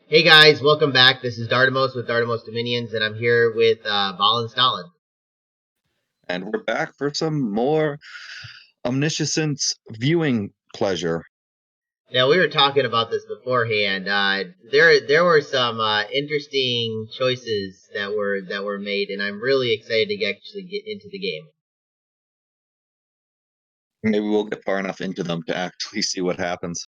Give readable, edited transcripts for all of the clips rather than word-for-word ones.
Hey guys, welcome back. This is Dardamos with Dardamos Dominions, and I'm here with Ball and Stalin. And we're back for some more Omniscience viewing pleasure. Now we were talking about this beforehand. There were some interesting choices that were made, and I'm really excited to actually get into the game. Maybe we'll get far enough into them to actually see what happens.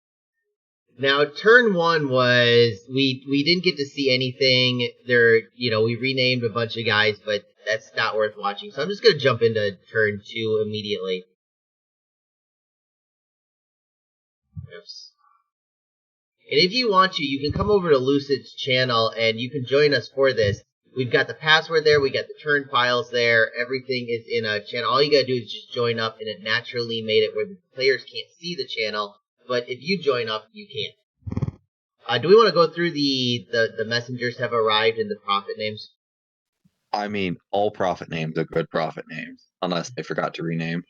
Now, turn one was we didn't get to see anything. We renamed a bunch of guys, but that's not worth watching. So I'm just gonna jump into turn two immediately. Oops. And if you want to, you can come over to Lucid's channel and you can join us for this. We've got the password there, we got the turn files there, everything is in a channel. All you gotta do is just join up, and it naturally made it where the players can't see the channel, but if you join up, you can. Do we want to go through the messengers have arrived and the prophet names? I mean, all prophet names are good prophet names, unless they forgot to rename.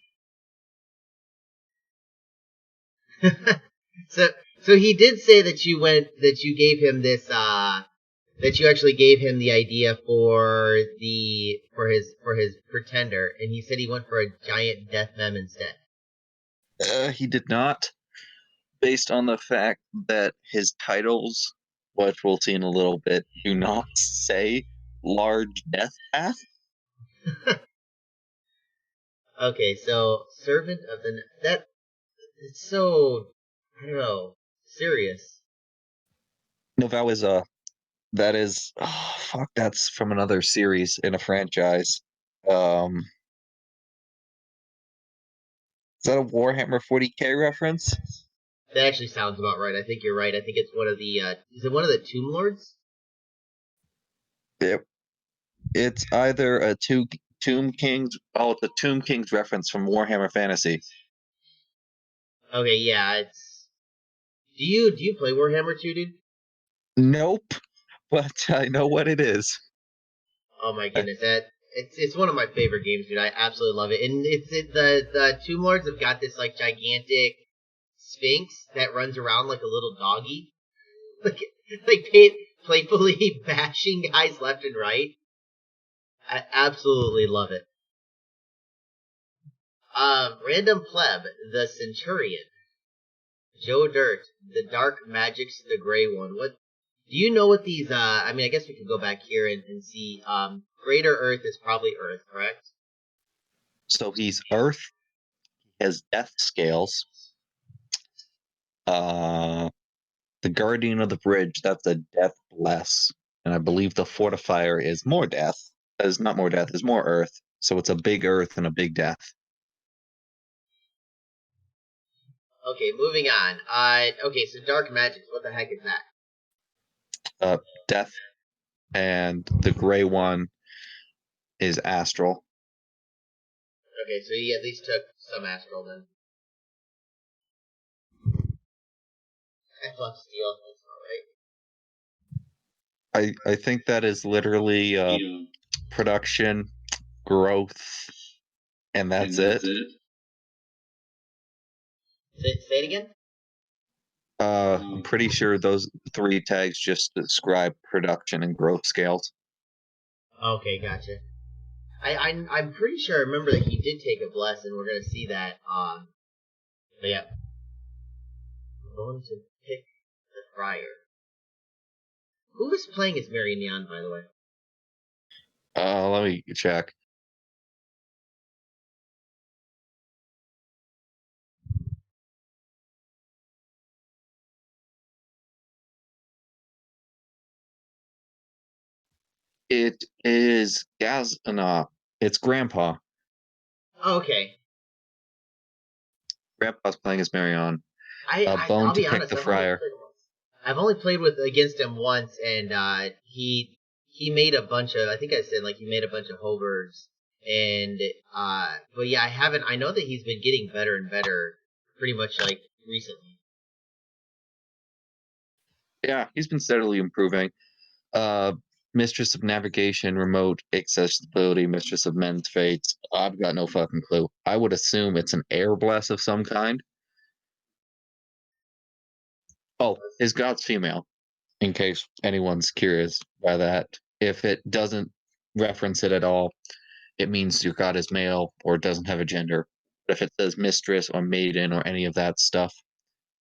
so so he did say that you gave him this that you actually gave him the idea for his pretender, and he said he went for a giant death mem instead. He did not, based on the fact that his titles, which we'll see in a little bit, do not say large death path. Okay, so servant of that it's so, I don't know, serious. No, fuck, that's from another series in a franchise. Um, is that a Warhammer 40K reference? That actually sounds about right. I think you're right. I think it's one of the is it one of the Tomb Lords? It, it's either a Tomb Kings. Oh, it's a Tomb Kings reference from Warhammer Fantasy. Okay, yeah, it's do you play Warhammer 2, dude? Nope, but I know what it is. Oh my goodness, that it's one of my favorite games, dude. I absolutely love it. And the Tomb Lords have got this like gigantic Sphinx that runs around like a little doggy, like playfully bashing guys left and right. I absolutely love it. Random pleb, the Centurion, Joe Dirt, the Dark Magic's the Gray One. What do you know what these? I mean, I guess we could go back here and see. Greater Earth is probably Earth, correct? So he's Earth, has death scales. Uh, the Guardian of the Bridge, that's a death bless. And I believe the Fortifier is more death. Is not more death, is more Earth. So it's a big Earth and a big death. Okay, moving on. Okay, so Dark Magic. What the heck is that? Uh, death, and the gray one is Astral. Okay, so he at least took some astral then. I love steel. That's I think that is literally production, growth, and that's it. all right. Say it again. I'm pretty sure those three tags just describe production and growth scales. Okay, gotcha. I'm pretty sure I remember that he did take a bless, and we're gonna see that. But yeah, I'm going to pick the Friar. Who is playing as Mary Neon, by the way? Let me check. It is Gaz. No, it's Grandpa. Oh, okay. Grandpa's playing as Marion. I'll Bone to be pick honest. the Friar. I've only played with against him once, and he made a bunch of. I think I said like he made a bunch of hovers, and but yeah, I haven't. I know that he's been getting better and better, pretty much like recently. Yeah, he's been steadily improving. Uh, Mistress of Navigation, Remote Accessibility, Mistress of Men's Fates. I've got no fucking clue. I would assume it's an air bless of some kind. Oh, his god's female. in case anyone's curious by that. If it doesn't reference it at all, it means your god is male or doesn't have a gender. But if it says mistress or maiden or any of that stuff,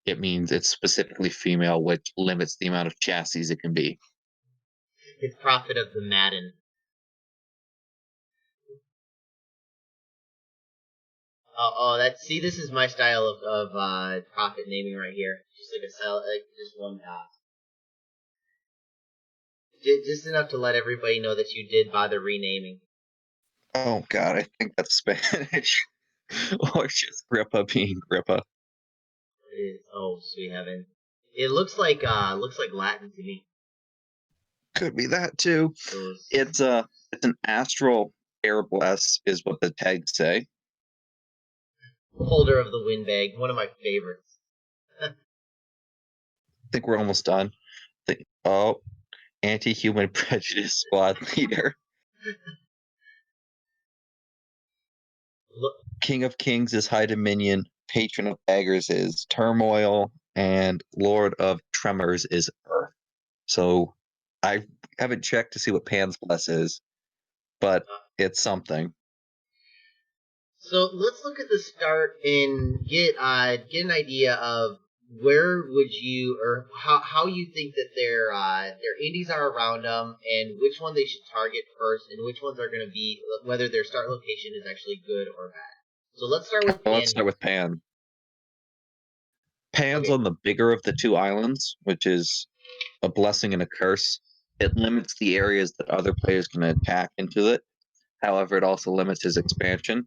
it means it's specifically female, which limits the amount of chassis it can be. It's Prophet of the Madden. See, this is my style of Prophet naming right here. Just like just one dot. Just enough to let everybody know that you did bother renaming. Oh god, I think that's Spanish. Or just Grippa being Grippa. It is. Oh, sweet heaven! It looks like Latin to me. Could be that too. Those It's an astral air bless, is what the tags say. Holder of the Windbag, one of my favorites. I think we're almost done. Anti-human prejudice squad leader. Look, King of Kings is High Dominion. Patron of Daggers is Turmoil, and Lord of Tremors is Earth. So I haven't checked to see what Pan's Bless is, but it's something. so let's look at the start and get an idea of where would you or how you think that their indies are around them, and which one they should target first, and which ones are going to be whether their start location is actually good or bad. So let's start with Pan. Let's start with Pan. Pan's Okay. on the bigger of the two islands, which is a blessing and a curse. It limits the areas that other players can attack into it. However, it also limits his expansion.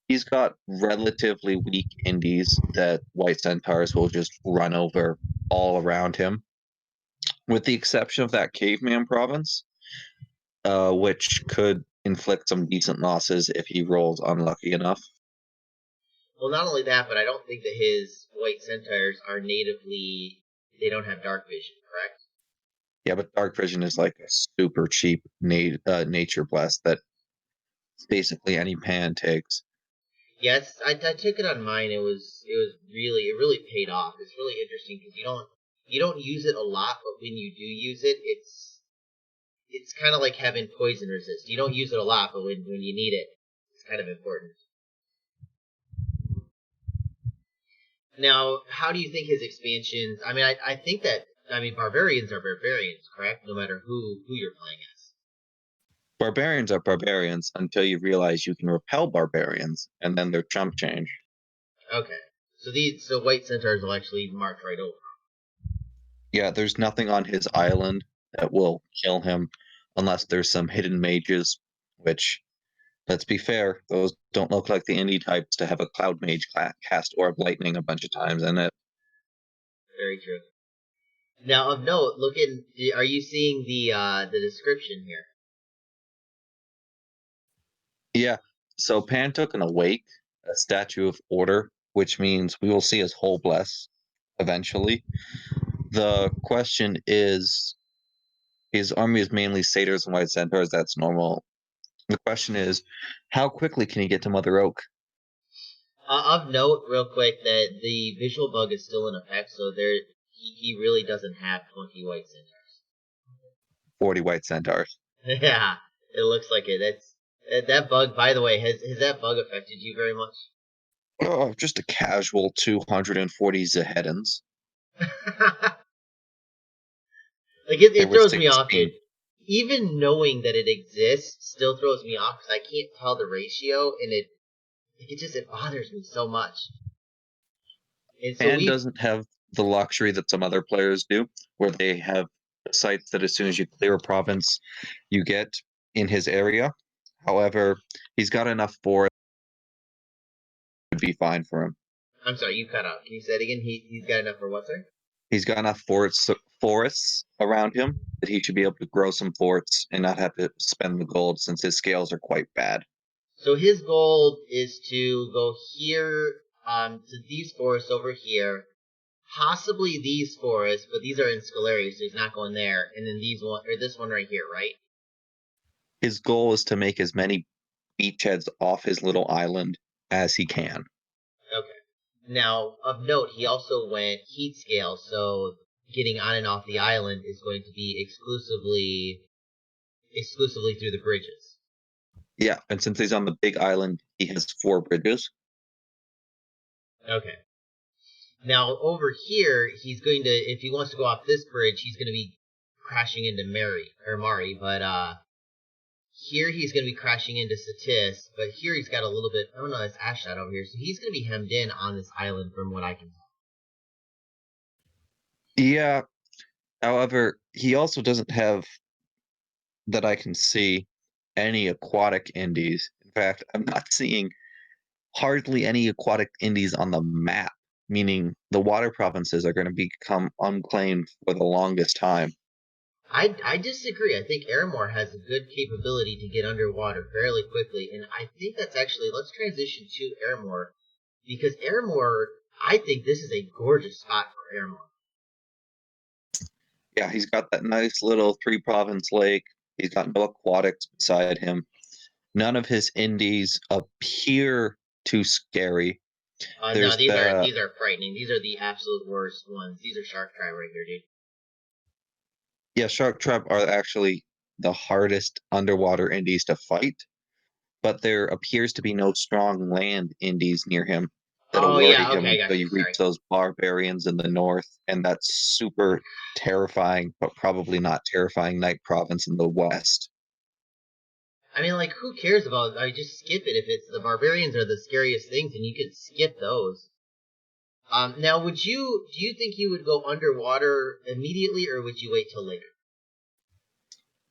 He's got relatively weak indies that White Centaurs will just run over all around him, with the exception of that Caveman province, which could inflict some decent losses if he rolls unlucky enough. Well, not only that, but I don't think that his White Centaurs are natively. They don't have dark vision, correct? Yeah, but Dark Vision is like a super cheap nature bless that basically any pan takes. Yes, I took it on mine. It really paid off. It's really interesting because you don't use it a lot, but when you do use it, it's kind of like having poison resist. You don't use it a lot, but when you need it, it's kind of important. Now, how do you think his expansions? I mean, I think that barbarians are barbarians, correct? No matter who you're playing as. Barbarians are barbarians until you realize you can repel barbarians, and then they're chump change. Okay, so White Centaurs will actually march right over. Yeah, there's nothing on his island that will kill him unless there's some hidden mages, which, let's be fair, those don't look like the indie types to have a cloud mage cast Orb Lightning a bunch of times in it. Very true. Now, of note, are you seeing the description here? Yeah, so Pan took an Awake, a statue of order, which means we will see his whole bless eventually. The question is, his army is mainly satyrs and white centaurs. That's normal. The question is, how quickly can he get to Mother Oak? Of note, real quick, that the visual bug is still in effect, so he really doesn't have 20 White Centaurs. 40 white centaurs. Yeah, it looks like it. That bug, by the way, has that bug affected you very much? Oh, just a casual 240 Zahedans. Like it throws me 16. off, dude. Even knowing that it exists still throws me off because I can't tell the ratio, and it bothers me so much. And so Pan doesn't have the luxury that some other players do, where they have sites that as soon as you clear a province, you get in his area. However, he's got enough for it to be fine for him. I'm sorry, you cut out. Can you say it again? He's got enough for what, sir? He's got enough forests around him that he should be able to grow some forts and not have to spend the gold since his scales are quite bad. So his goal is to go here, to these forests over here, possibly these forests, but these are in Scalaria, so he's not going there. And then this one right here, right? His goal is to make as many beachheads off his little island as he can. Okay. Now, of note, he also went heat scale, so getting on and off the island is going to be exclusively through the bridges. Yeah, and since he's on the big island, he has 4 bridges. Okay. Now over here, he's going to, if he wants to go off this bridge, he's going to be crashing into Mari, but here he's going to be crashing into Satis, but here he's got a little bit, oh no, it's Ashdod over here, so he's going to be hemmed in on this island from what I can tell. Yeah, however, he also doesn't have, that I can see, any aquatic indies. In fact, I'm not seeing hardly any aquatic indies on the map, meaning the water provinces are going to become unclaimed for the longest time. I disagree. I think Aramor has a good capability to get underwater fairly quickly, and I think that's actually, let's transition to Aramor, because Aramor, I think this is a gorgeous spot for Aramor. Yeah, he's got that nice little 3-province lake. He's got no aquatics beside him. None of his indies appear too scary. No, these are frightening. These are the absolute worst ones. These are Shark Tribe right here, dude. Yeah, Shark Tribe are actually the hardest underwater indies to fight, but there appears to be no strong land indies near him that'll worry him until you reach those barbarians in the north, and that's super terrifying, but probably not terrifying Night Province in the west. I mean, like, who cares about? I just skip it if it's the barbarians are the scariest things, and you can skip those. Now, do you think you would go underwater immediately, or would you wait till later?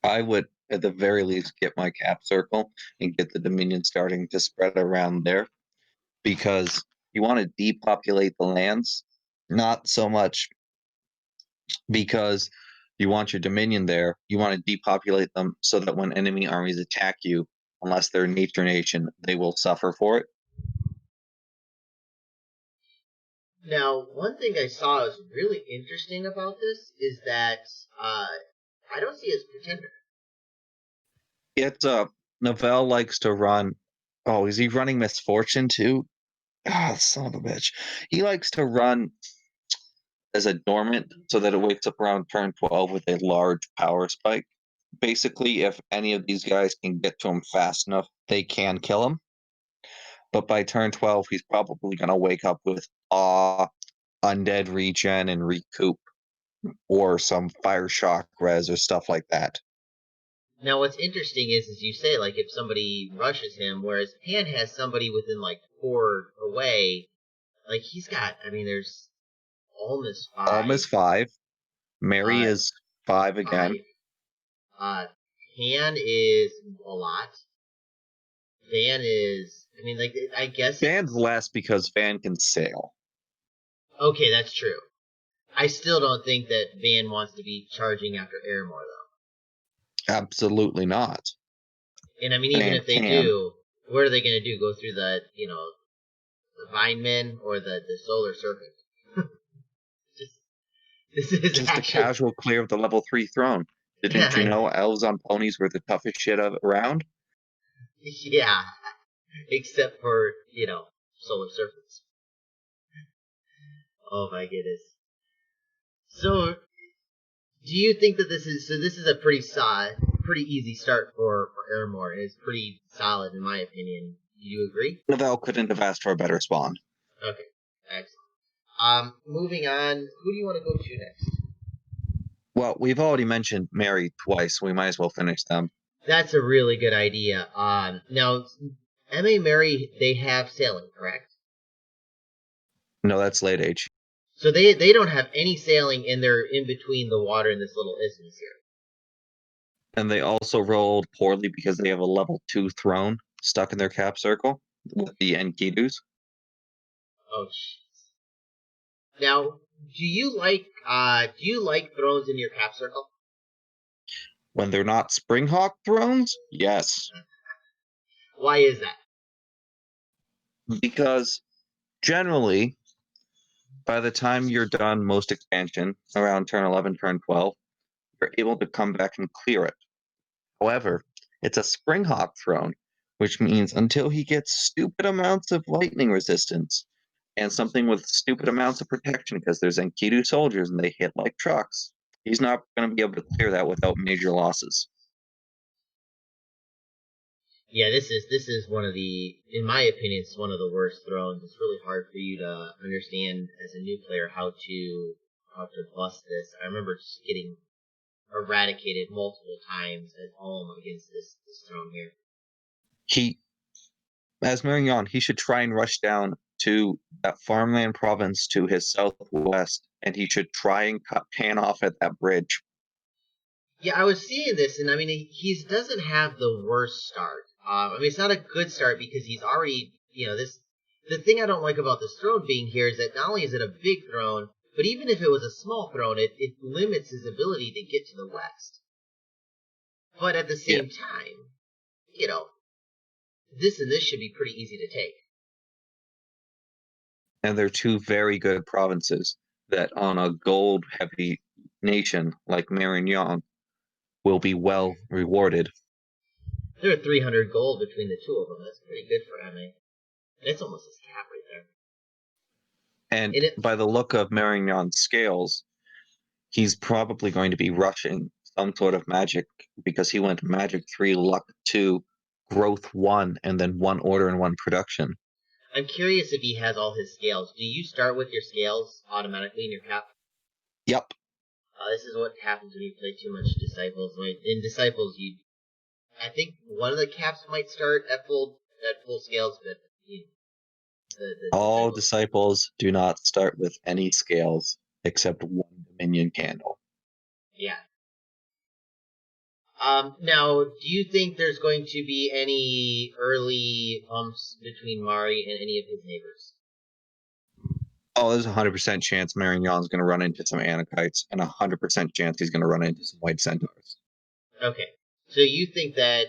I would, at the very least, get my cap circle and get the Dominion starting to spread around there, because you want to depopulate the lands, not so much because you want your Dominion there. You want to depopulate them so that when enemy armies attack you, unless they're Nature Nation, they will suffer for it. Now, one thing I saw is really interesting about this is that I don't see his pretender. It's Novell likes to run. Oh, is he running Misfortune too? Ah, son of a bitch. He likes to run as a dormant so that it wakes up around turn 12 with a large power spike. Basically, if any of these guys can get to him fast enough, they can kill him. But by turn 12, he's probably going to wake up with Awe, Undead Regen, and Recoup, or some Fire Shock res or stuff like that. Now, what's interesting is, as you say, like, if somebody rushes him, whereas Pan has somebody within, like, 4 away, like, he's got, I mean, there's Almost 5. Almost 5. Mary is 5 again. 5. Pan is a lot. Van is, I mean, like, I guess Van's less because Van can sail. Okay, that's true. I still don't think that Van wants to be charging after Aramor, though. Absolutely not. And I mean, even if they do, what are they going to do? Go through the, the Vinemen or the Solar Serpent? This is just actually a casual clear of the level 3 throne. Didn't you know elves on ponies were the toughest shit around? Yeah, except for, Solar Serpents. Oh my goodness. So, do you think that this is a pretty easy start for Aramor, and it's pretty solid in my opinion. Do you agree? Novell couldn't have asked for a better spawn. Okay, excellent. Moving on, who do you want to go to next? Well, we've already mentioned Mary twice, so we might as well finish them. That's a really good idea. Now, M.A. Mary, they have sailing, correct? No, that's late age. So they don't have any sailing, and they're in between the water and this little isthmus here. And they also rolled poorly because they have a level 2 throne stuck in their cap circle with the Enkidus. Oh, jeez. Now, do you like thrones in your cap circle? When they're not Springhawk thrones, yes. Why is that? Because generally, by the time you're done most expansion, around turn 11, turn 12, you're able to come back and clear it. However, it's a Springhawk throne, which means until he gets stupid amounts of lightning resistance, and something with stupid amounts of protection because there's Enkidu soldiers and they hit like trucks. He's not going to be able to clear that without major losses. Yeah, this is one of the, in my opinion, it's one of the worst thrones. It's really hard for you to understand as a new player how to bust this. I remember just getting eradicated multiple times at home against this throne here. He, as Marignon, he should try and rush down to that farmland province to his southwest, and he should try and cut Tan off at that bridge. Yeah, I was seeing this, and I mean, he doesn't have the worst start. I mean, it's not a good start because he's already, this. The thing I don't like about this throne being here is that not only is it a big throne, but even if it was a small throne, it limits his ability to get to the west. But at the same time, this and this should be pretty easy to take. And they're two very good provinces that, on a gold-heavy nation like Marignon, will be well rewarded. There are 300 gold between the two of them. That's pretty good for MA. It's almost his cap right there. And by the look of Marignon's scales, he's probably going to be rushing some sort of magic because he went magic 3, luck 2, growth 1, and then 1 order and 1 production. I'm curious if he has all his scales. Do you start with your scales automatically in your cap? Yep. This is what happens when you play too much Disciples. In Disciples, I think one of the caps might start at full scales, but all disciples do not start with any scales except 1 Dominion candle. Yeah. Now, do you think there's going to be any early bumps between Mari and any of his neighbors? Oh, there's a 100% chance Marignon's going to run into some Anakites, and a 100% chance he's going to run into some White Centaurs. Okay. So you think that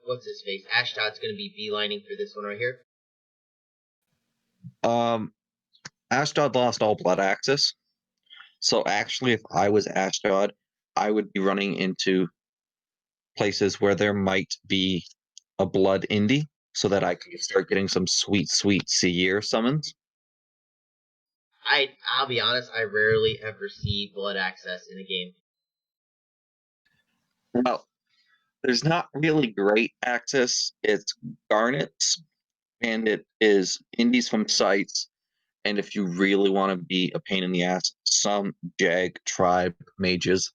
what's his face? Ashdod's going to be beelining through this one right here? Ashdod lost all blood access. So actually, if I was Ashdod, I would be running into places where there might be a blood indie so that I could start getting some sweet Seer summons. I'll be honest, I rarely ever see blood access in a game. Well, there's not really great access. It's garnets, and it is indies from sites. And if you really want to be a pain in the ass, some Jag tribe mages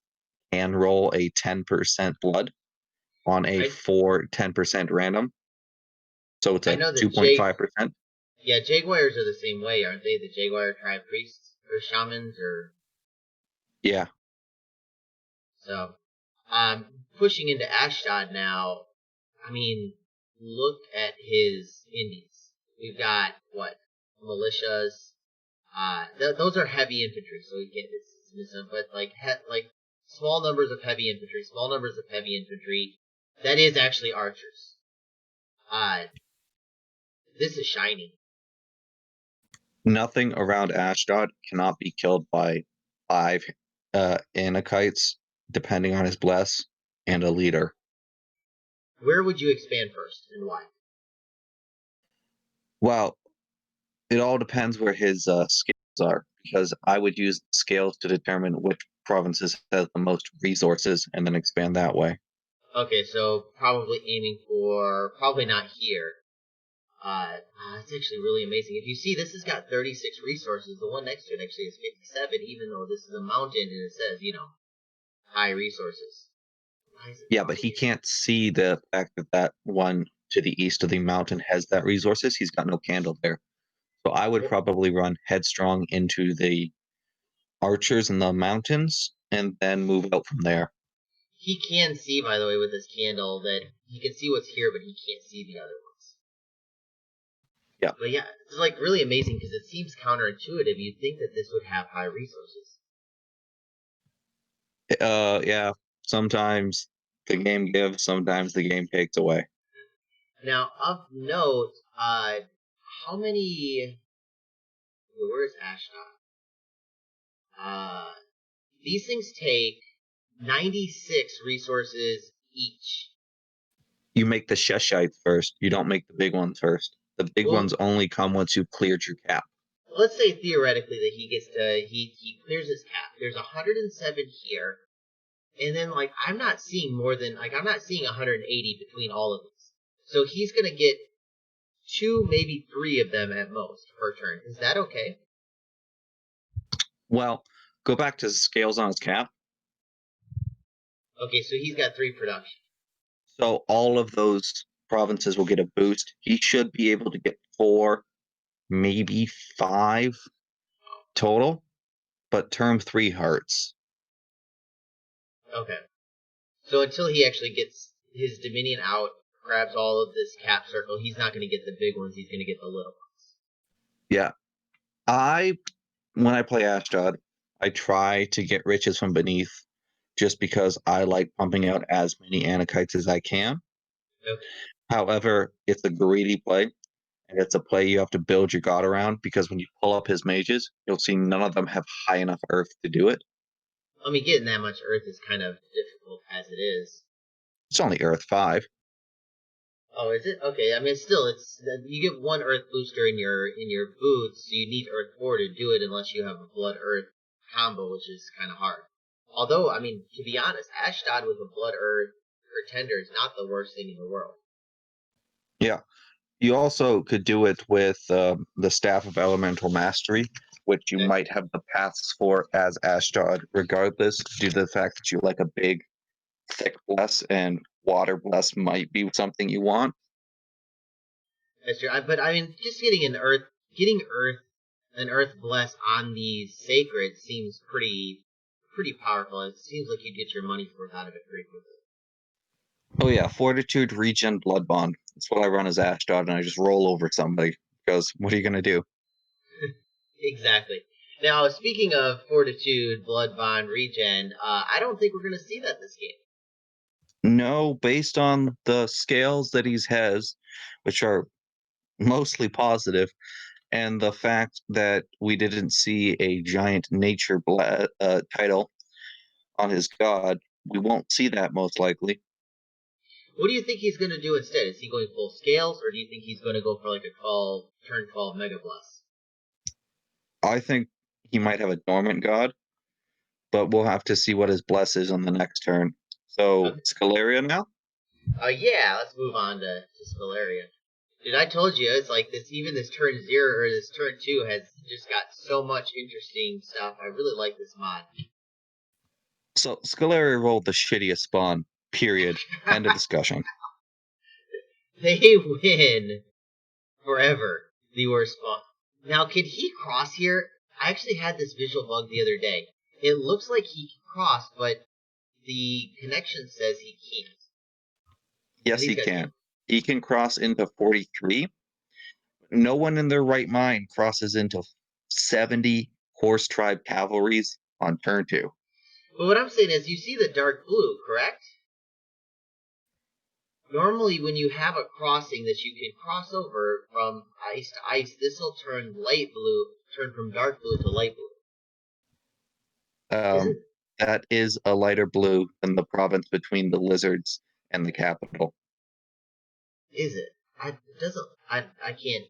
can roll a 10% blood on a 10% random. So it's a 2.5%. Yeah, Jaguars are the same way, aren't they? The Jaguar tribe priests or shamans or... Yeah. So, pushing into Ashdod now, I mean, look at his indies. We've got, militias. Those are heavy infantry, so we can't dismiss them, but like small numbers of heavy infantry, that is actually archers. This is shiny. Nothing around Ashdod cannot be killed by 5 Anakites, depending on his bless, and a leader. Where would you expand first, and why? Well, it all depends where his scales are, because I would use scales to determine which provinces have the most resources, and then expand that way. Okay, so probably aiming for, probably not here. It's actually really amazing. If you see, this has got 36 resources. The one next to it actually has 57, even though this is a mountain and it says, high resources. Yeah, but he can't see the fact that that one to the east of the mountain has that resources. He's got no candle there. So I would probably run headstrong into the archers in the mountains and then move out from there. He can see, by the way, with his candle, that he can see what's here, but he can't see the other ones. Yeah. But yeah, it's like really amazing because it seems counterintuitive. You'd think that this would have high resources. Yeah. Sometimes the game gives, sometimes the game takes away. Now, of note, how many... Where's Ashdod? These things take 96 resources each. You make the Sheshites first. You don't make the big ones first. The big Well- ones only come once you've cleared your cap. Let's say theoretically that he clears his cap. There's 107 here, and then like I'm not seeing 180 between all of these. So he's gonna get 2, maybe 3 of them at most per turn. Is that okay? Well, go back to scales on his cap. Okay, so he's got 3 production. So all of those provinces will get a boost. He should be able to get 4, maybe 5 total, but term 3 hurts. Okay. So until he actually gets his Dominion out, grabs all of this cap circle, he's not going to get the big ones. He's going to get the little ones. Yeah. When I play Ashdod, I try to get riches from beneath just because I like pumping out as many Anakites as I can. Okay. However, it's a greedy play, and it's a play you have to build your god around because when you pull up his mages, you'll see none of them have high enough earth to do it. I mean, getting that much earth is kind of difficult as it is. It's only earth 5. Oh, is it? Okay. I mean, still, you get 1 earth booster in your boots, so you need earth 4 to do it unless you have a blood earth combo, which is kind of hard. Although, I mean, to be honest, Ashdod with a blood earth pretender is not the worst thing in the world. Yeah. You also could do it with the Staff of Elemental Mastery, which you Okay. might have the paths for as Ashdod, regardless, due to the fact that you like a big, thick bless, and water bless might be something you want. That's true. But I mean, just getting an earth bless on these sacred seems pretty powerful. It seems like you'd get your money's worth out of it pretty quickly. Oh yeah, Fortitude, Regen, Blood Bond. That's what I run as Ashdod, and I just roll over somebody because what are you gonna do? Exactly. Now, speaking of fortitude, blood bond, regen, I don't think we're going to see that this game. No, based on the scales that he has, which are mostly positive, and the fact that we didn't see a giant nature title on his god, we won't see that most likely. What do you think he's going to do instead? Is he going full scales, or do you think he's going to go for like a turn 12 Mega Bless? I think he might have a dormant god, but we'll have to see what his bless is on the next turn. So, Okay. Scalaria now? Yeah, let's move on to Scalaria. Dude, I told you, it's like even this turn 0 or this turn 2 has just got so much interesting stuff. I really like this mod. So, Scalaria rolled the shittiest spawn, period. End of discussion. They win forever. The worst spawn. Now, can he cross here? I actually had this visual bug the other day. It looks like he can cross, but the connection says he can't. Yes, he can. He can cross into 43. No one in their right mind crosses into 70 horse tribe cavalries on turn 2. But what I'm saying is, you see the dark blue, correct? Normally, when you have a crossing that you can cross over from ice to ice, this will turn from dark blue to light blue. That is a lighter blue than the province between the lizards and the capital. Is it? It doesn't. I can't.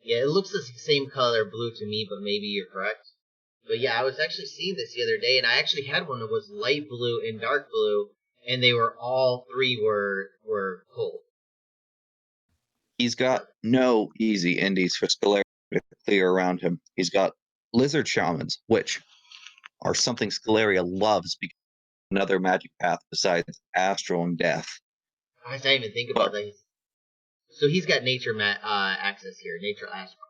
Yeah, it looks the same color blue to me, but maybe you're correct. But yeah, I was actually seeing this the other day, and I actually had one that was light blue and dark blue, and they were all 3 were cold. He's got no easy indies for Scalaria to clear around him. He's got lizard shamans, which are something Scalaria loves because another magic path besides astral and death. I didn't even think about that. So he's got nature access here, nature astral.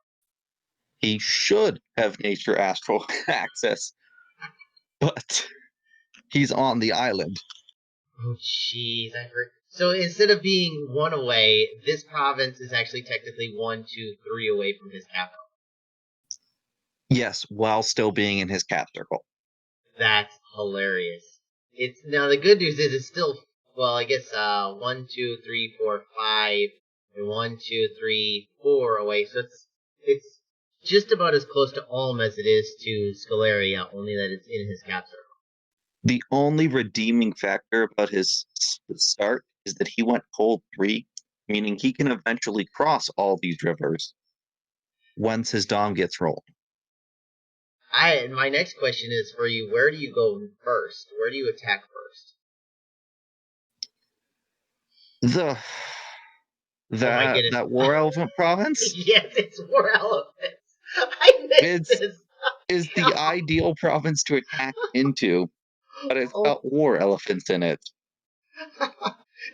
He should have nature astral access, but he's on the island. Oh, jeez, I heard. So instead of being 1 away, this province is actually technically 1, 2, 3 away from his capital. Yes, while still being in his cap circle. That's hilarious. It's now the good news is it's still I guess 1, 2, 3, 4, 5, and 1, 2, 3, 4 away. So it's just about as close to Ulm as it is to Scalaria, only that it's in his cap circle. The only redeeming factor about his start is that he went cold 3, meaning he can eventually cross all these rivers once his dom gets rolled. My next question is for you. Where do you go first? Where do you attack first? The Oh my goodness. that war elephant province Yes, it's War Elephants. I missed is this. is the ideal province to attack into, but it's Oh, got war elephants in it.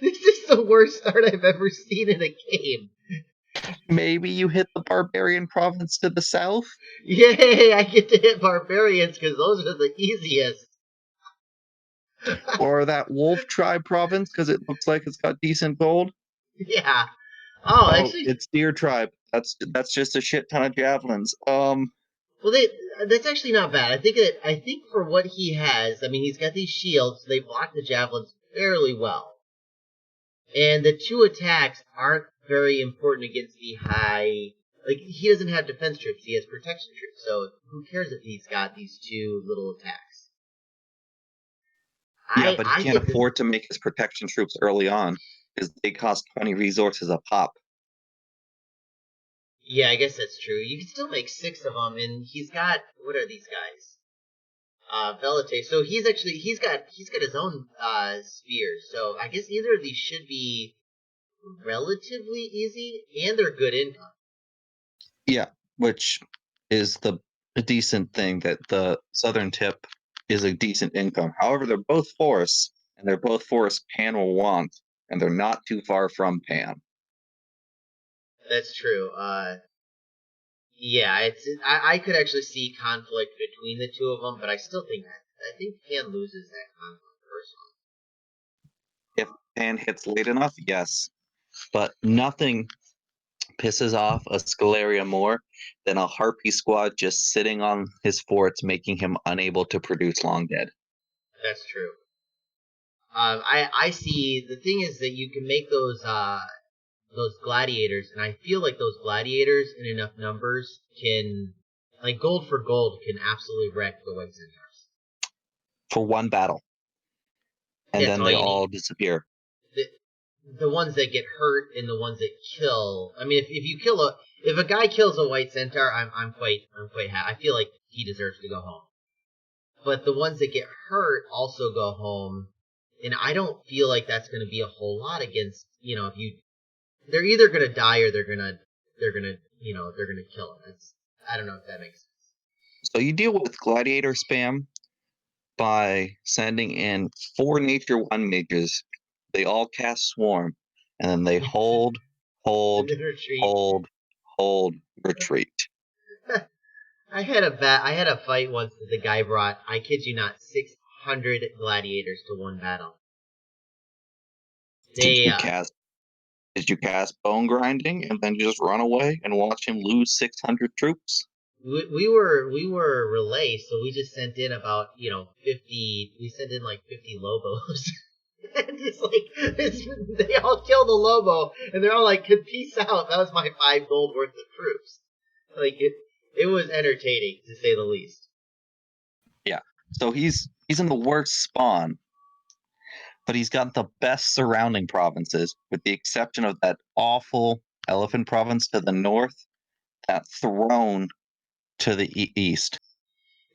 this is the worst start I've ever seen in a game. Maybe you hit the barbarian province to the south. Yay, I get to hit barbarians because those are the easiest. Or that wolf tribe province because it looks like it's got decent gold. Yeah. Oh, Oh, actually, it's deer tribe. That's just a shit ton of javelins. well, that's actually not bad. I think for what he has, I mean, he's got these shields. They block the javelins fairly well, and the two attacks aren't very important against the high. Like he doesn't have defense troops; he has protection troops. So who cares if he's got these two little attacks? Yeah, but he I can't get this. afford to make his protection troops early on because they cost 20 resources a pop. Yeah, I guess that's true. You can still make 6 of them, and he's got what are these guys? Velite. So he's got his own spears. So I guess either of these should be relatively easy, and they're good income. Yeah, which is a decent thing that the southern tip is a decent income. However, they're both forests, and they're both forests Pan will want, and they're not too far from Pan. That's true. Yeah, I could actually see conflict between the two of them, but I still think Pan loses that conflict personally. If Pan hits late enough, yes, but nothing pisses off a Scalaria more than a Harpy squad just sitting on his forts, making him unable to produce Long Dead. That's true. I see. The thing is that you can make those gladiators, and I feel like those gladiators in enough numbers can, like gold for gold, can absolutely wreck the White Centaurs. For one battle, and That's then all they you all need. disappear. The, the ones that get hurt and the ones that kill. I mean, if a guy kills a White Centaur, I'm quite happy. I feel like he deserves to go home. But the ones that get hurt also go home, and I don't feel like that's going to be a whole lot against if you they're either gonna die or they're gonna kill him. I don't know if that makes sense. So you deal with gladiator spam by sending in 4 Nature 1 mages. They all cast Swarm, and then they hold, And hold, then retreat. hold, hold, retreat. I had a fight once that the guy brought. I kid you not, 600 gladiators to one battle. Did They you cast bone grinding and then just run away and watch him lose 600 troops? we were relay, so we just sent in about 50. We sent in like 50 lobos. And it's like they all killed a lobo, and they're all like, "Peace out." That was my 5 gold worth of troops. Like it was entertaining to say the least. Yeah. So he's in the worst spawn, but he's got the best surrounding provinces, with the exception of that awful elephant province to the north, that throne to the east.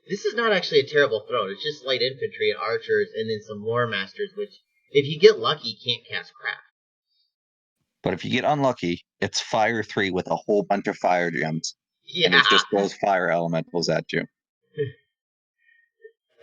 This is not actually a terrible throne. It's just light infantry and archers, and then some war masters, which, if you get lucky, can't cast craft. But if you get unlucky, it's Fire 3 with a whole bunch of fire gems. And Yeah, it just throws fire elementals at you.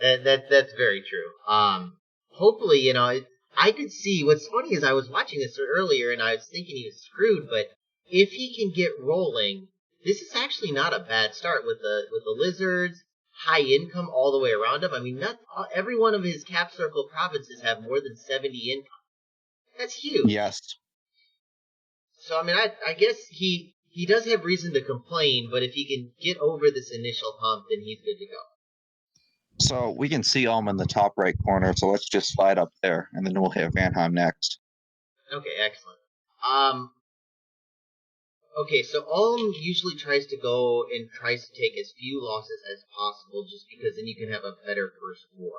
that's very true. Hopefully, I could see. What's funny is I was watching this earlier, and I was thinking he was screwed. But if he can get rolling, this is actually not a bad start with the lizards, high income all the way around him. I mean, not every one of his cap circle provinces have more than 70 income. That's huge. Yes. So I mean, I guess he does have reason to complain, but if he can get over this initial hump, then he's good to go. So we can see Ulm in the top right corner, so let's just slide up there, and then we'll hit Vanheim next. Okay, excellent. Okay, so Ulm usually tries to go and tries to take as few losses as possible, just because then you can have a better first war.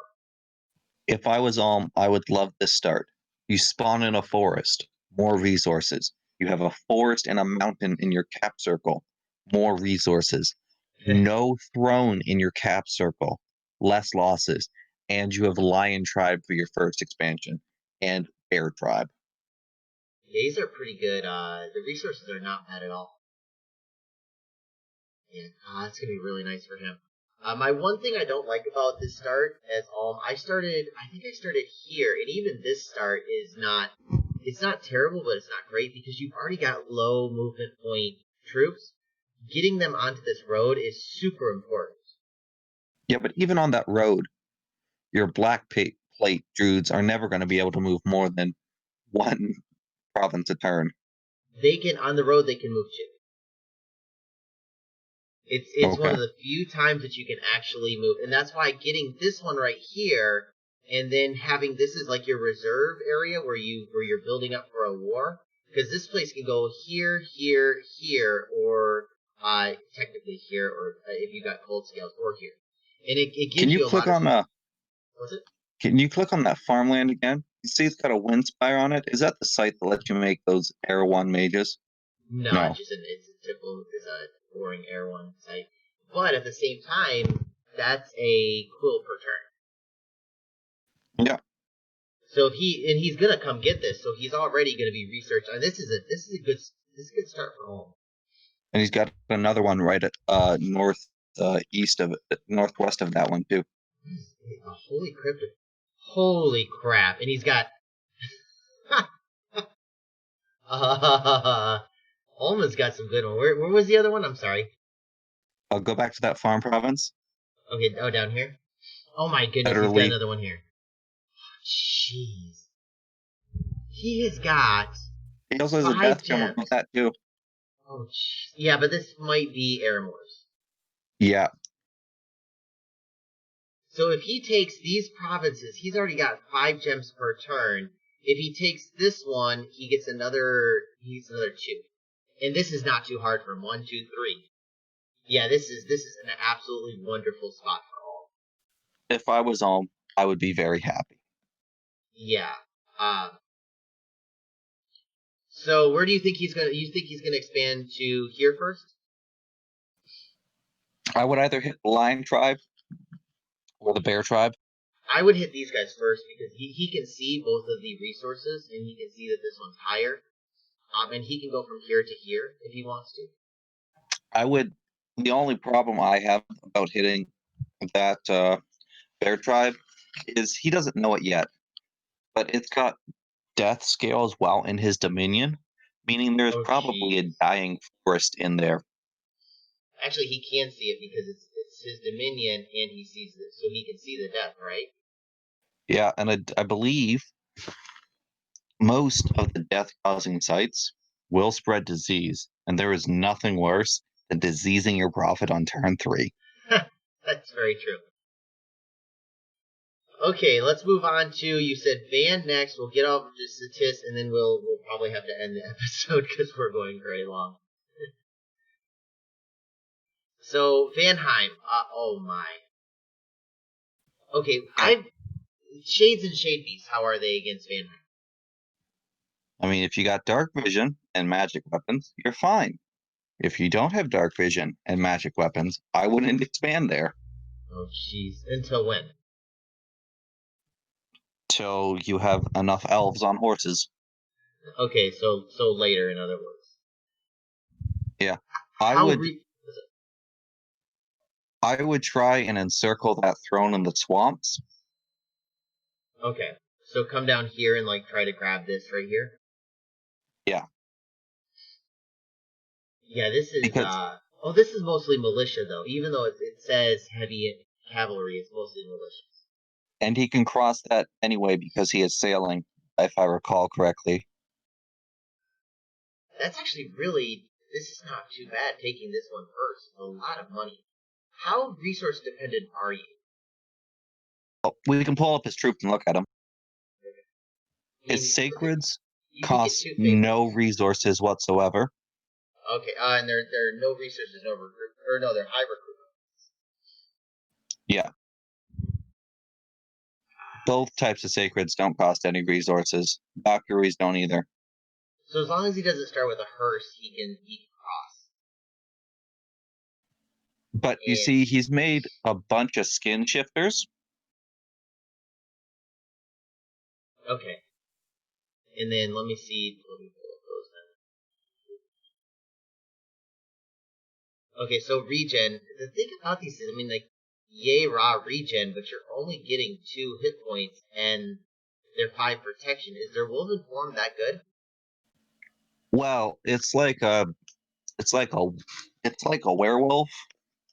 If I was Ulm, I would love this start. You spawn in a forest, more resources. You have a forest and a mountain in your cap circle, more resources. No throne in your cap circle, less losses. And you have Lion Tribe for your first expansion, and Bear Tribe. These are pretty good. The resources are not bad at all. Yeah, that's gonna be really nice for him. My one thing I don't like about this start is I think I started here, and even this start is not, it's not terrible, but it's not great because you've already got low movement point troops. Getting them onto this road is super important. Yeah, but even on that road, your black plate druids are never going to be able to move more than one province a turn. On the road, they can move two. It's one Okay. of the few times that you can actually move, and that's why getting this one right here, and then having this is like your reserve area where you're building up for a war, because this place can go here, here, here, or technically here, or if you got cold scales, or here, and it gives Can you you a click lot of. on What's it? Can you click on that farmland again? You see it's got a wind spire on it. Is that the site that lets you make those Air One mages? No, No. it's a typical boring Air One site, but at the same time, that's a quill per turn. Yeah. So he's gonna come get this, so he's already gonna be researched. This is a good start for home. And he's got another one right at northwest of that one too. Holy crap! And he's got. Holman's got some good one. Where was the other one? I'm sorry. I'll go back to that farm province. Okay, down here. Oh my goodness, he's got another one here. Jeez. He has got. He also has a death gem with that too. Oh, yeah, but this might be Aramor's. Yeah. So if he takes these provinces, he's already got 5 gems per turn. If he takes this one, he gets another 2. And this is not too hard for him. 1, 2, 3. Yeah, this is an absolutely wonderful spot for all. If I was Ulm, I would be very happy. Yeah. So where do you think he's gonna expand to here first? I would either hit the Lion Tribe or the Bear Tribe. I would hit these guys first because he can see both of the resources and he can see that this one's higher. And he can go from here to here if he wants to. The only problem I have about hitting that Bear Tribe is he doesn't know it yet, but it's got death scale as well in his dominion, meaning there's probably a dying forest in there. Actually, he can see it because it's his dominion and he sees it, so he can see the death, right? Yeah, and I believe most of the death-causing sites will spread disease, and there is nothing worse than diseasing your prophet on turn 3. That's very true. Okay, let's move on to, you said Van next. We'll get off to Satis, and then we'll probably have to end the episode because we're going very long. So, Vanheim. Oh my. Okay, Shades and Shade Beasts, how are they against Vanheim? I mean, if you got Dark Vision and magic weapons, you're fine. If you don't have Dark Vision and magic weapons, I wouldn't expand there. Oh, jeez. Until when? Till you have enough elves on horses. Okay, so later, in other words. Yeah. I would try and encircle that throne in the swamps. Okay. So come down here and try to grab this right here? Yeah. Yeah, this is this is mostly militia though. Even though it says heavy cavalry, it's mostly militia. And he can cross that anyway because he is sailing, if I recall correctly. That's actually this is not too bad taking this one first. A lot of money. How resource dependent are you? Oh, we can pull up his troops and look at him. His sacreds cost no resources whatsoever. Okay, and there are no resources over or no, they're high recruitment. Yeah. Both types of sacreds don't cost any resources. Valkyries don't either. So as long as he doesn't start with a hearse, he can cross. But you And see, he's made a bunch of skin shifters. okay. And then let me see. Let me pull up those then. Okay, so regen. The thing about these is, I mean, like, yay raw regen, but you're only getting 2 hit points and they're 5 protection. Is their Wolven form that good? Well, it's like a werewolf,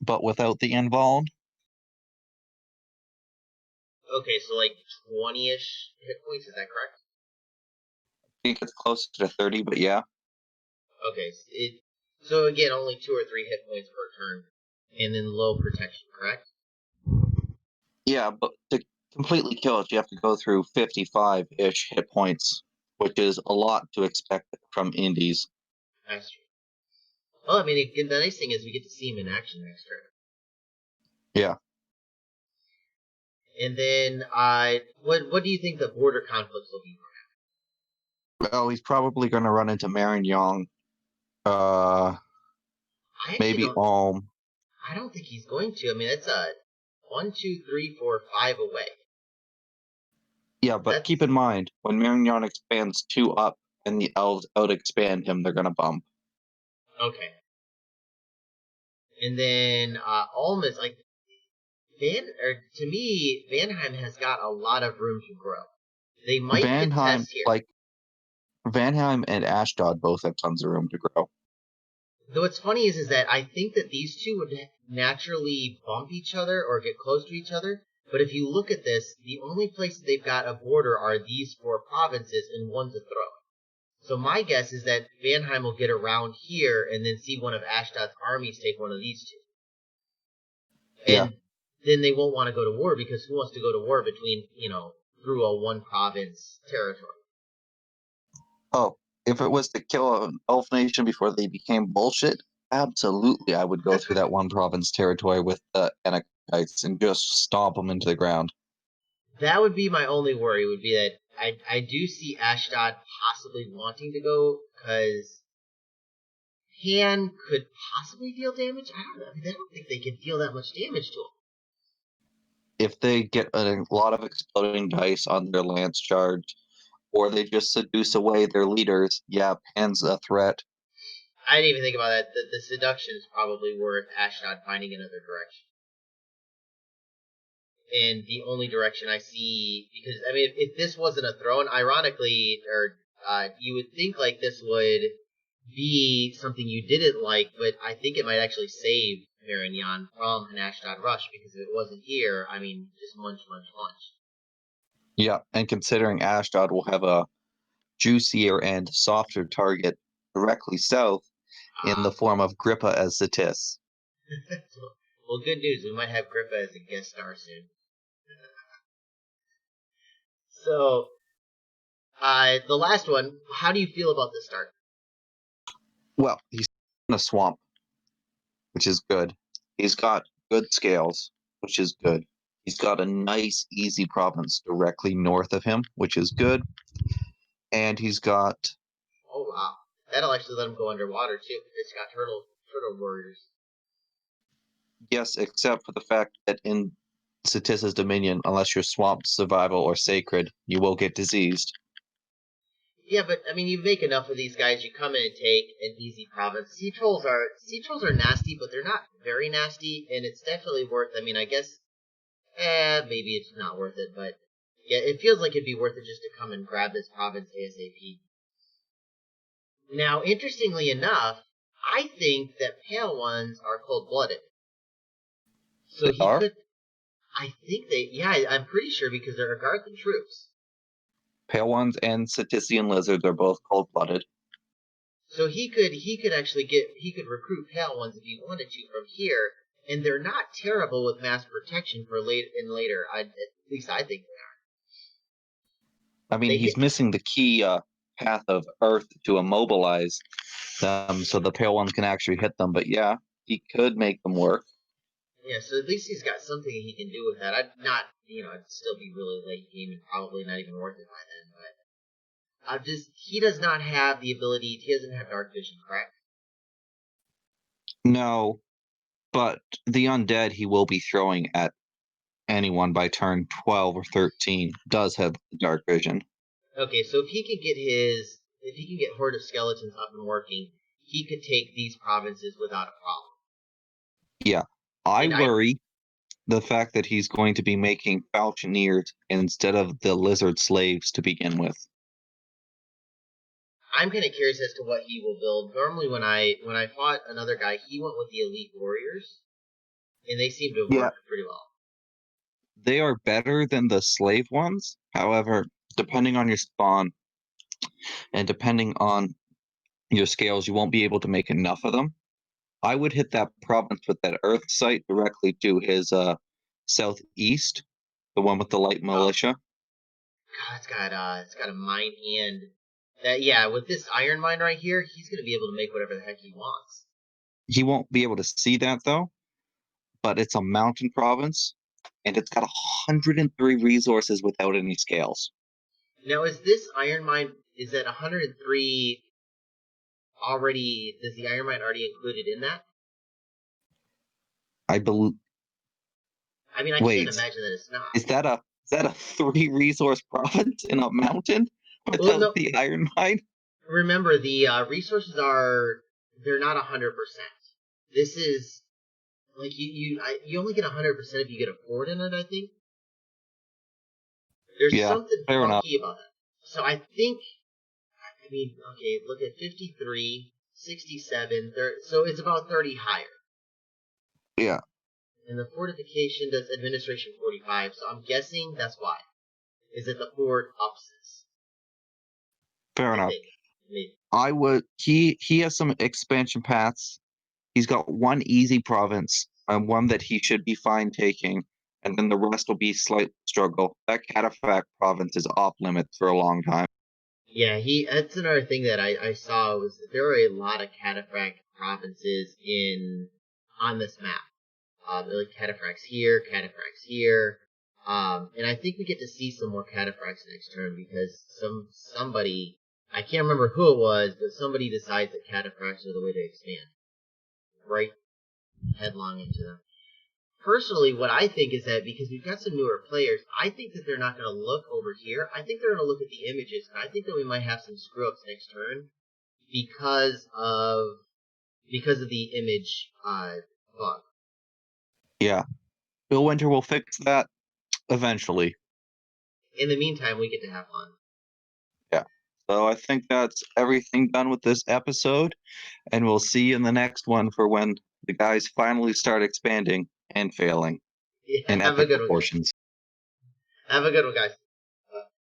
but without the involved. Okay, so like 20-ish hit points, is that correct? I think it's closer to 30, but yeah. Okay, so again, only 2 or 3 hit points per turn, and then low protection, correct? Yeah, but to completely kill it, you have to go through 55-ish hit points, which is a lot to expect from indies. That's true. Well, I mean, the nice thing is we get to see him in action next turn. Yeah. And then, what do you think the border conflicts will be? Well, he's probably going to run into Marignon. I actually Maybe don't. Ulm. I don't think he's going to. I mean, that's a 1, 2, 3, 4, 5 away. Yeah, but keep in mind, when Marignon expands 2 up and the elves out-expand him, they're going to bump. Okay. And then Ulm is like to me, Vanheim has got a lot of room to grow. They might contest here. Vanheim and Ashdod both have tons of room to grow. Though what's funny is that I think that these two would naturally bump each other or get close to each other. But if you look at this, the only places they've got a border are these 4 provinces and one's a throne. So my guess is that Vanheim will get around here and then see one of Ashdod's armies take one of these 2. And then they won't want to go to war because who wants to go to war between, through a 1 province territory? Oh, if it was to kill an elf nation before they became bullshit, absolutely I would go through that 1 province territory with the Anakites and just stomp them into the ground. That would be my only worry, would be that I do see Ashdod possibly wanting to go, because Han could possibly deal damage. I don't know. I mean, I don't think they can deal that much damage to him. If they get a lot of exploding dice on their lance charge, or they just seduce away their leaders, yeah, Pan's a threat. I didn't even think about that. The seduction is probably worth Ashdod finding another direction. And the only direction I see, because, I mean, if this wasn't a throne, ironically, or you would think like this would be something you didn't like, but I think it might actually save Marignon from an Ashdod rush, because if it wasn't here, I mean, just munch, munch, munch. Yeah, and considering Ashdod will have a juicier and softer target directly south in the form of Grippa as Satis. Well, good news. We might have Grippa as a guest star soon. So, the last one, how do you feel about this start? Well, he's in a swamp, which is good. He's got good scales, which is good. He's got a nice, easy province directly north of him, which is good. And he's got... Oh, wow. That'll actually let him go underwater, too. It's got turtle warriors. Yes, except for the fact that in Satissa's Dominion, unless you're swamped, survival, or sacred, you will get diseased. Yeah, but I mean, you make enough of these guys, you come in and take an easy province. Sea trolls are nasty, but they're not very nasty, and it's definitely worth. I mean, I guess, maybe it's not worth it, but yeah, it feels like it'd be worth it just to come and grab this province ASAP. Now, interestingly enough, I think that pale ones are cold-blooded. So he could. I think I'm pretty sure because they're Agarthan troops. Pale ones and Satisian lizards are both cold-blooded. So he could actually recruit pale ones if he wanted to from here, and they're not terrible with mass protection for later. At least I think they are. I mean, he's missing the key path of Earth to immobilize them, so the pale ones can actually hit them. But yeah, he could make them work. Yeah, so at least he's got something he can do with that. It'd still be really late game and probably not even worth it by then. But he does not have the ability. He doesn't have dark vision, correct? No, but the undead he will be throwing at anyone by turn 12 or 13 does have dark vision. Okay, so if he can get Horde of Skeletons up and working, he could take these provinces without a problem. Yeah, I worry the fact that he's going to be making Falchineers instead of the Lizard Slaves to begin with. I'm kind of curious as to what he will build. Normally, when I fought another guy, he went with the Elite Warriors, and they seem to have worked pretty well. They are better than the slave ones. However, depending on your spawn and depending on your scales, you won't be able to make enough of them. I would hit that province with that Earth site directly to his southeast, the one with the light militia. God, it's got a mine hand. That with this iron mine right here, he's gonna be able to make whatever the heck he wants. He won't be able to see that though, but it's a mountain province, and it's got 103 resources without any scales. Now, is this iron mine? Is that 103 already? Does the iron mine already included in that? I believe. I mean, I can't imagine that it's not. Is that a 3 resource province in a mountain without the iron mine? Remember, the resources they're not 100%. This is like you only get 100% if you get a fort in it. I think there's something funky about that. So I think, I mean, okay, look at 53, 67, 30, so it's about 30 higher. Yeah. And the fortification does administration 45, so I'm guessing that's why. Is that the fort ups this? Fair enough. I would. He has some expansion paths. He's got one easy province and one that he should be fine taking, and then the rest will be slight struggle. That Cataphract province is off limits for a long time. Yeah, that's another thing that I saw was that there were a lot of Cataphract provinces on this map. Like Cataphracts here, Cataphracts here. And I think we get to see some more Cataphracts next turn because somebody, I can't remember who it was, but somebody decides that Cataphracts are the way to expand. Right headlong into them. Personally, what I think is that because we've got some newer players, I think that they're not going to look over here. I think they're going to look at the images, and I think that we might have some screw-ups next turn because of the image bug. Yeah. Bill Winter will fix that eventually. In the meantime, we get to have fun. Yeah. So I think that's everything done with this episode, and we'll see you in the next one for when the guys finally start expanding and failing in epic proportions. Have a good one, guys.